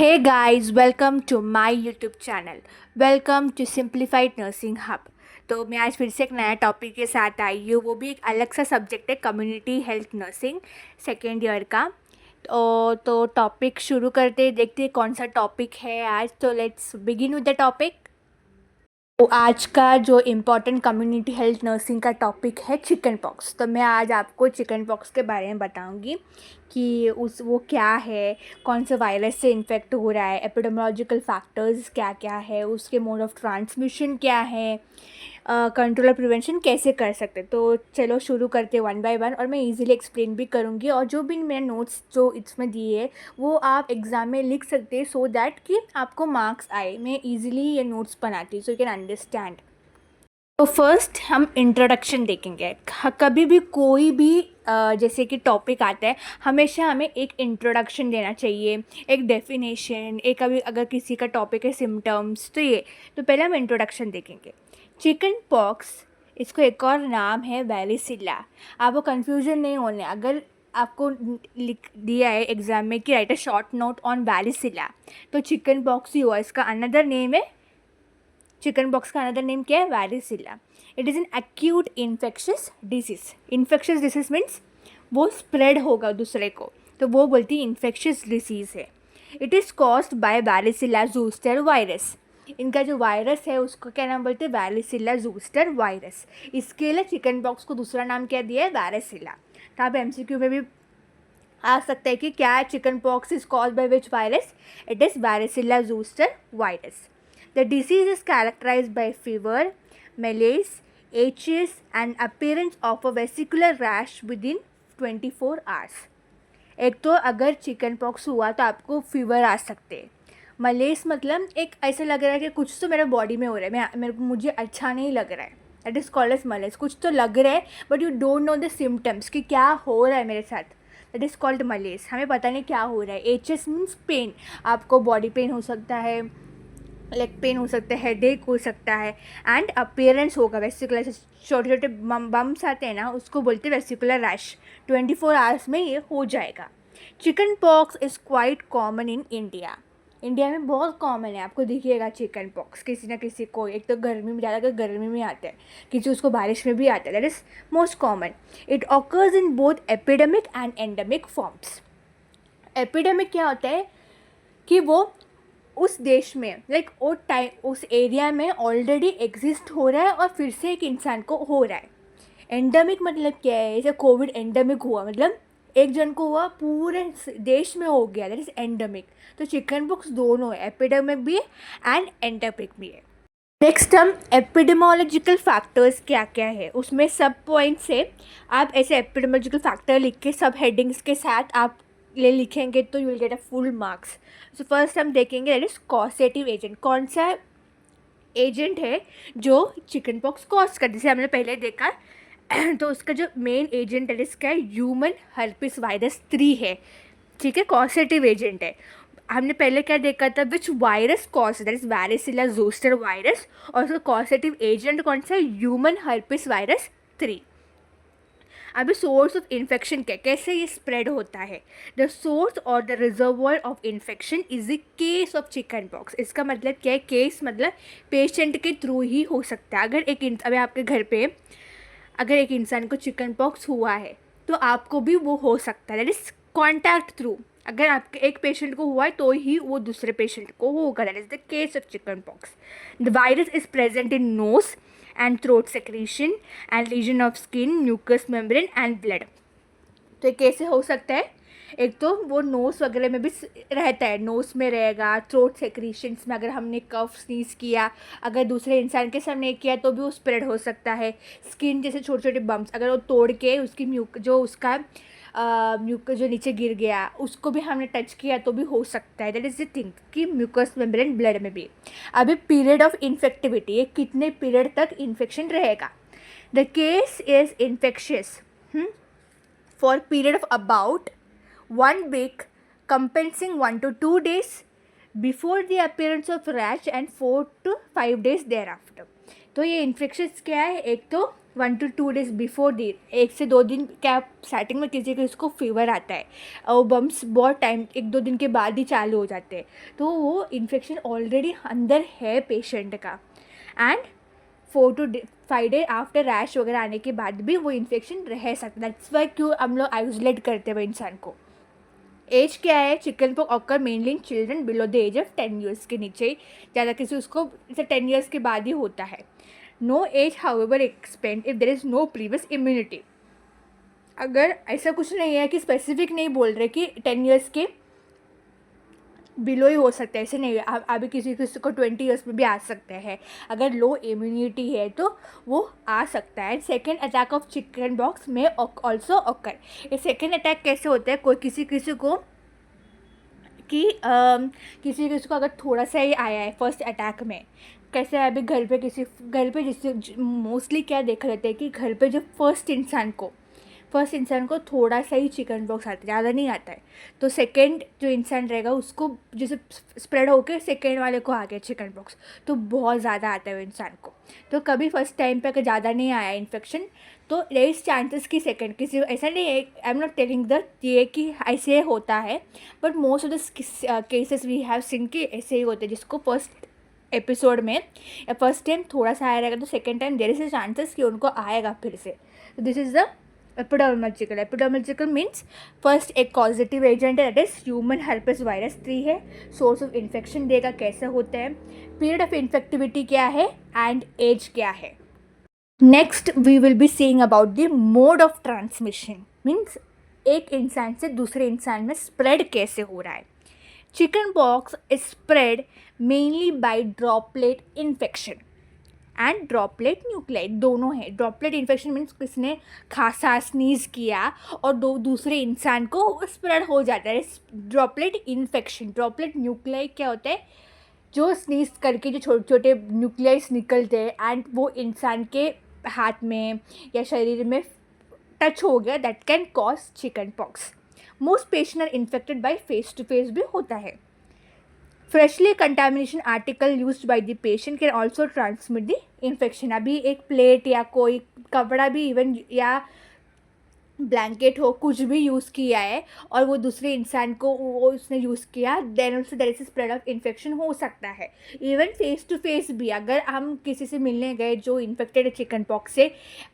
Hey guys, welcome to my YouTube channel. Welcome to simplified nursing hub. तो मैं आज फिर से एक नया टॉपिक के साथ आई हूँ, वो भी एक अलग सा सब्जेक्ट है, community health nursing second year का। तो टॉपिक शुरू करते हैं, देखते हैं कौन सा टॉपिक है आज। तो let's begin with the topic. तो आज का जो इम्पोर्टेंट कम्युनिटी हेल्थ नर्सिंग का टॉपिक है चिकन पॉक्स। तो मैं आज आपको चिकन पॉक्स के बारे में बताऊंगी कि वो क्या है, कौन से वायरस से इन्फेक्ट हो रहा है, एपिडेमियोलॉजिकल फैक्टर्स क्या क्या है, उसके मोड ऑफ ट्रांसमिशन क्या है, कंट्रोल और प्रिवेंशन कैसे कर सकते। तो चलो शुरू करते वन बाय वन, और मैं इजीली एक्सप्लेन भी करूँगी, और जो भी मैंने नोट्स जो इसमें दिए है वो आप एग्ज़ाम में लिख सकते हैं, सो दैट कि आपको मार्क्स आए। मैं इजीली ये नोट्स बनाती हूँ सो यू कैन अंडरस्टैंड। तो फर्स्ट हम इंट्रोडक्शन देखेंगे। कभी भी कोई भी जैसे कि टॉपिक आता है, हमेशा हमें एक इंट्रोडक्शन देना चाहिए, एक डेफिनेशन, एक अभी अगर किसी का टॉपिक है सिम्टम्स, तो पहले हम इंट्रोडक्शन देखेंगे। चिकन पॉक्स, इसको एक और नाम है वैरिसिला। आपको कन्फ्यूजन नहीं होने, अगर आपको लिख दिया है एग्जाम में कि write a short note on varicella, तो चिकन पॉक्स ही हुआ। इसका अनदर नेम है, चिकन पॉक्स का अनदर नेम क्या है, varicella. It is an acute infectious disease. Infectious disease means वो स्प्रेड होगा दूसरे को, तो वो बोलती है इन्फेक्शियस डिसीज़ है। It is caused by varicella zoster virus. इनका जो वायरस है उसको क्या नाम बोलते हैं, वैरिसिला जूस्टर वायरस। इसके लिए चिकन पॉक्स को दूसरा नाम क्या दिया है, वैरिसिला। तो आप एमसीक्यू में भी आ सकता है कि क्या है, chicken pox is caused by which virus, it is varicella zoster virus. The disease is characterized by fever, malaise, itches, and appearance of a vesicular rash within 24 hours. एक तो अगर चिकन पॉक्स हुआ तो आपको फीवर आ सकते हैं। Millais मतलब एक ऐसा लग रहा है कि कुछ तो मेरे बॉडी में हो रहा है, मुझे अच्छा नहीं लग रहा है, that is called as malaise. कुछ तो लग रहा है but you don't know the symptoms कि क्या हो रहा है मेरे साथ, दैट इज़ कॉल्ड मलेस। हमें पता नहीं क्या हो रहा है। एचएस मीन्स पेन, आपको बॉडी पेन हो सकता है, लेग पेन हो सकता है, हेडेक हो सकता है, एंड अपीयरेंस होगा वेसिकुलर, छोटे छोटे बम्स आते हैं ना, उसको बोलते हैं वेसिकुलर रैश। 24 आवर्स में ये हो जाएगा। Chicken pox is quite common in India. India में बहुत कॉमन है, आपको दिखिएगा चिकन पॉक्स किसी ना किसी को। एक तो गर्मी में, ज़्यादातर गर्मी में आता है, किसी उसको बारिश में भी आता है, that is most common. It occurs in both epidemic and endemic forms. Epidemic क्या होता है कि वो उस देश में वो टाइम उस एरिया में ऑलरेडी एग्जिस्ट हो रहा है और फिर से एक इंसान को हो रहा है। एंडेमिक मतलब क्या है, जैसे कोविड एंडेमिक हुआ, मतलब एक जन को हुआ, पूरे देश में हो गया, दैट इज एंडेमिक। तो चिकन पॉक्स दोनों है, एपिडेमिक भी है एंड एंडेमिक भी है। नेक्स्ट हम एपिडेमोलॉजिकल फैक्टर्स क्या क्या है, उसमें सब पॉइंट्स है। आप ऐसे एपिडेमोलॉजिकल फैक्टर लिख के सब हेडिंग्स के साथ आप ले लिखेंगे तो you will get a full marks. So first हम देखेंगे दैट इज कॉसेटिव एजेंट। कौन सा एजेंट है जो चिकन पॉक्स कॉज कर, जैसे हमने पहले देखा तो उसका जो मेन एजेंट है इसका ह्यूमन हर्पिस वायरस 3 है, ठीक है, कॉसेटिव एजेंट है। हमने पहले क्या देखा था, which virus cause, that is varicella zoster virus, और उसका कॉसेटिव एजेंट कौन सा, ह्यूमन हर्पिस वायरस 3। अभी सोर्स ऑफ इन्फेक्शन क्या, कैसे ये स्प्रेड होता है। द सोर्स और the reservoir of infection is the case of chicken pox. इसका मतलब क्या है, केस मतलब पेशेंट के थ्रू ही हो सकता है। अगर अभी आपके घर पे अगर एक इंसान को चिकन पॉक्स हुआ है तो आपको भी वो हो सकता है, दैट इज कॉन्टैक्ट थ्रू। अगर आपके एक पेशेंट को हुआ है तो ही वो दूसरे पेशेंट को होगा, that is the case of chicken pox. The virus is present in nose and throat secretion and lesion of skin, mucous membrane and blood. तो ये कैसे हो सकता है, एक तो वो नोस वगैरह में भी रहता है, नोस में रहेगा, थ्रोट सेक्रीशंस में, अगर हमने कफ स्नीज किया, अगर दूसरे इंसान के सामने किया तो भी वो स्प्रेड हो सकता है। स्किन जैसे छोटे छोटे बम्प्स, अगर वो तोड़ के उसकी जो उसका म्यूकस जो नीचे गिर गया उसको भी हमने टच किया तो भी हो सकता है, दैट इज़ द थिंग कि म्यूकस मेम्ब्रेन ब्लड में भी। अभी पीरियड ऑफ इन्फेक्टिविटी, ये कितने पीरियड तक इन्फेक्शन रहेगा। The case is infectious for a period of about 1 week, compensing 1 to 2 days before the appearance of rash and 4 to 5 days thereafter. तो ये इन्फेक्शन क्या है, एक तो 1 to 2 days बिफोर दी, 1 से 2 दिन क्या स्टार्टिंग में किसी को फीवर आता है और बम्स बहुत टाइम 1-2 दिन के बाद ही चालू हो जाते हैं, तो वो इन्फेक्शन ऑलरेडी अंदर है पेशेंट का। And 4 to 5 days after rash वगैरह आने के बाद भी वो इन्फेक्शन रह सकता है। दैट्स वाई क्यों हम लोग आइसोलेट करते हुए इंसान को। एज क्या है, chicken pox occur mainly in children below the age of 10 years के नीचे, ज़्यादा किसी उसको इसे 10 years के बाद ही होता है। No age however expand if there is no previous immunity. अगर ऐसा कुछ नहीं है कि स्पेसिफिक नहीं बोल रहे कि 10 years के बिलो ही हो सकता है, ऐसे नहीं है। अभी किसी को 20 years में भी आ सकता है, अगर लो इम्यूनिटी है तो वो आ सकता है। Second attack of chicken box में ऑल्सो ऑकर। ये सेकेंड अटैक कैसे होता है, कोई किसी को कि किसी को अगर थोड़ा सा ही आया है फर्स्ट अटैक में, कैसे है अभी घर पे जिससे मोस्टली क्या देखा जाता है कि घर पे जो फर्स्ट इंसान को थोड़ा सा ही चिकन बॉक्स आता है, ज़्यादा नहीं आता है, तो सेकंड जो इंसान रहेगा उसको जैसे स्प्रेड होकर सेकंड वाले को आ गया चिकन बॉक्स, तो बहुत ज़्यादा आता है वो इंसान को। तो कभी फर्स्ट टाइम पे अगर ज़्यादा नहीं आया इन्फेक्शन, तो देयर इज़ चांसेस कि सेकंड किसी, ऐसा नहीं है, I am not telling the ये कि ऐसे होता है, but most of the cases we have seen कि ऐसे ही होते हैं, जिसको फर्स्ट एपिसोड में या फर्स्ट टाइम थोड़ा सा आया रहेगा तो second time there is chances कि उनको आएगा फिर से। तो this is the epidemiological. Epidemiological means first एक पॉजिटिव एजेंट है, that is human herpes virus 3 है, सोर्स ऑफ इन्फेक्शन देगा कैसे होता है, पीरियड ऑफ इन्फेक्टिविटी क्या है एंड एज क्या है। Next we will be seeing about the mode of transmission, means एक इंसान से दूसरे इंसान में स्प्रेड कैसे हो रहा है। Chicken pox is spread mainly by droplet infection and droplet nuclei, दोनों है। ड्रॉपलेट इन्फेक्शन मीन्स किसने खांसा स्नीज़ किया और दूसरे इंसान को स्प्रेड हो जाता है। ड्रॉपलेट इन्फेक्शन, ड्रॉपलेट न्यूक्लियाई क्या होता है, जो स्नीज करके जो छोटे छोटे न्यूक्लियाइस निकलते हैं एंड वो इंसान के हाथ में या शरीर में टच हो गया, that can cause chicken pox. Most patient are infected by face to face भी होता है। Freshly contamination article used by the patient can also transmit the infection. अभी एक प्लेट या कोई कपड़ा भी इवन या ब्लैंकेट हो, कुछ भी यूज़ किया है और वो दूसरे इंसान को वो उसने यूज़ किया, then also there is spread of infection हो सकता है। इवन फेस टू फेस भी अगर हम किसी से मिलने गए जो इन्फेक्टेड है चिकन पॉक्स से,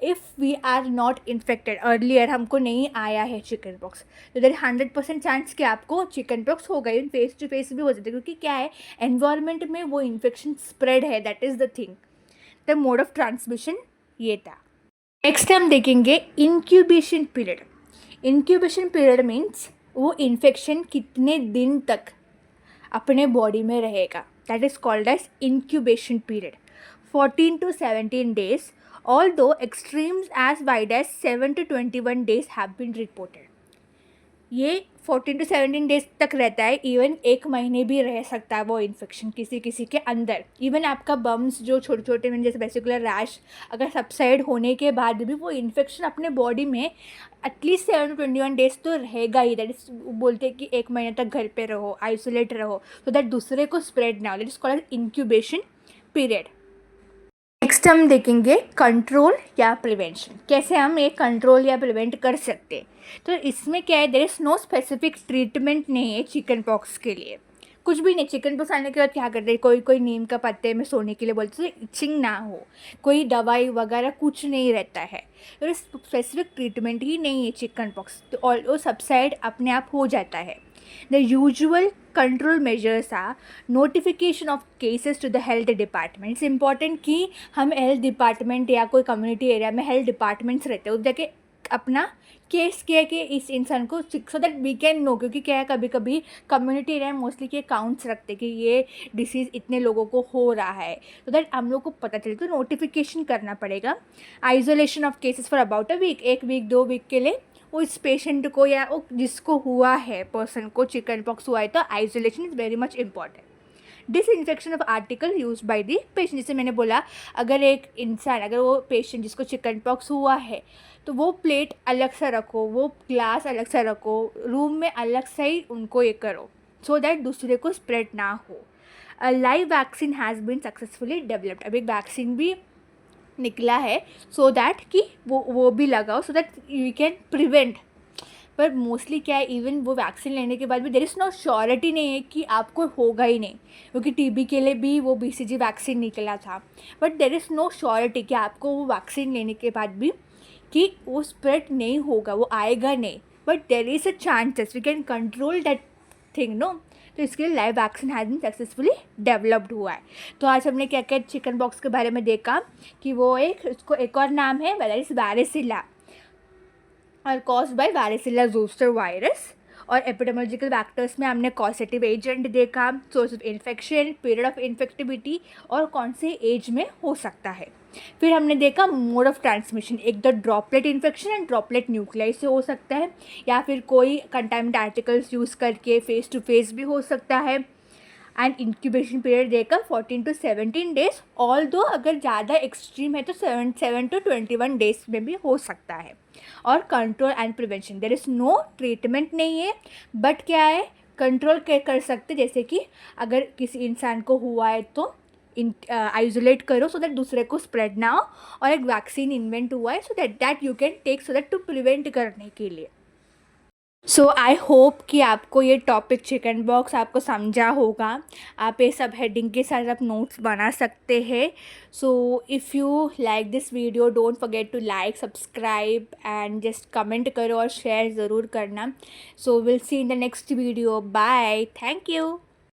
if we are not infected earlier, हमको नहीं आया है चिकन पॉक्स, तो देर 100% चांस कि आपको चिकन पॉक्स हो गई। फेस टू फेस भी हो जाता है, क्योंकि क्या है, एनवायरनमेंट में वो इन्फेक्शन स्प्रेड है, that is the thing. The mode of transmission ये था। नेक्स्ट हम देखेंगे incubation period. Incubation period means वो इन्फेक्शन कितने दिन तक अपने बॉडी में रहेगा, that is called as incubation period. 14 to 17 days, although extremes as wide as 7 to 21 days have been reported। ये 14 to 17 days तक रहता है, इवन 1 महीने भी रह सकता है वो इन्फेक्शन किसी के अंदर। इवन आपका बम्स जो छोटे छोटे में जैसे वेसिकुलर रैश अगर सबसाइड होने के बाद भी वो इन्फेक्शन अपने बॉडी में एटलीस्ट 7 to 21 days तो रहेगा ही। दैट इज बोलते हैं कि 1 महीने तक घर पे रहो, आइसोलेट रहो, तो दैट दूसरे को स्प्रेड ना हो, that is called incubation period. Next हम देखेंगे कंट्रोल या प्रिवेंशन, कैसे हम ये कंट्रोल या प्रिवेंट कर सकते हैं। तो इसमें क्या है, there is no specific treatment नहीं है चिकन पॉक्स के लिए, कुछ भी नहीं। चिकन पॉक्स आने के बाद क्या करते हैं, कोई नीम का पत्ते में सोने के लिए बोलते हैं, इचिंग ना हो, कोई दवाई वगैरह कुछ नहीं रहता है, तो स्पेसिफिक ट्रीटमेंट ही नहीं है चिकन पॉक्स, तो ऑल वो सबसाइड अपने आप हो जाता है। The usual control measures are notification of cases to the health department। It's important कि हम हेल्थ डिपार्टमेंट या कोई कम्युनिटी एरिया में हेल्थ डिपार्टमेंट्स रहते हैं, उस जाके अपना केस किया कि इस इंसान को, so that we can know. क्योंकि क्या है, कभी कभी कम्युनिटी एरिया में मोस्टली के काउंट्स रखते कि ये डिसीज़ इतने लोगों को हो रहा है, तो दैट हम लोग को पता चले, तो नोटिफिकेशन करना पड़ेगा। Isolation of cases for about a week, 1 week 2 week के लिए उस पेशेंट को या जिसको हुआ है पर्सन को चिकन पॉक्स हुआ है, तो isolation is very much important. Disinfection of article use by the patient, जैसे मैंने बोला, अगर एक इंसान, अगर वो पेशेंट जिसको चिकन पॉक्स हुआ है, तो वो प्लेट अलग से रखो, वो ग्लास अलग से रखो, रूम में अलग से ही उनको ये करो, सो दैट दूसरे को स्प्रेड ना हो। Live vaccine has been successfully developed. अब एक वैक्सीन भी निकला है, सो दैट कि वो भी लगाओ, सो दैट यू कैन प्रिवेंट। पर मोस्टली क्या है, इवन वो वैक्सीन लेने के बाद भी देर इज़ नो श्योरिटी नहीं है कि आपको होगा ही नहीं, क्योंकि टीबी के लिए भी वो बीसीजी वैक्सीन निकला था, but there is no surety कि आपको वो वैक्सीन लेने के बाद भी कि वो स्प्रेड नहीं होगा, वो आएगा नहीं, but there is a chances we can control that thing, no. तो इसके लिए live vaccine has been successfully developed हुआ है। तो आज हमने क्या क्या चिकन बॉक्स के बारे में देखा कि वो उसको एक और नाम है वायरसिला और कॉज्ड बाय वायरसिला जोस्टर वायरस। और एपिडेमोलॉजिकल फैक्टर्स में हमने कॉजेटिव एजेंट देखा, source of infection, period of infectivity और कौन से एज में हो सकता है। फिर हमने देखा मोड ऑफ ट्रांसमिशन, एक तो droplet infection and droplet nuclei से हो सकता है, या फिर कोई कंटामिनेट आर्टिकल्स यूज़ करके फेस टू फेस भी हो सकता है। एंड इंक्यूबेशन पीरियड देकर 14 to 17 डेज, ऑल दो अगर ज़्यादा एक्सट्रीम है तो 7 to 21 डेज में भी हो सकता है। और control and prevention, there is no treatment नहीं है, बट क्या है, कंट्रोल कर सकते, जैसे कि अगर किसी इंसान को हुआ है तो आइसोलेट करो सो दैट दूसरे को स्प्रेड ना हो, और एक वैक्सीन इन्वेंट हुआ है so that you can take, so that to prevent करने के लिए। सो आई होप कि आपको ये टॉपिक चिकन बॉक्स आपको समझा होगा। आप ये सब हेडिंग के साथ आप नोट्स बना सकते हैं। So if you like this video don't forget to like, subscribe and just comment करो और शेयर ज़रूर करना। So will see in the next video. Bye, thank you.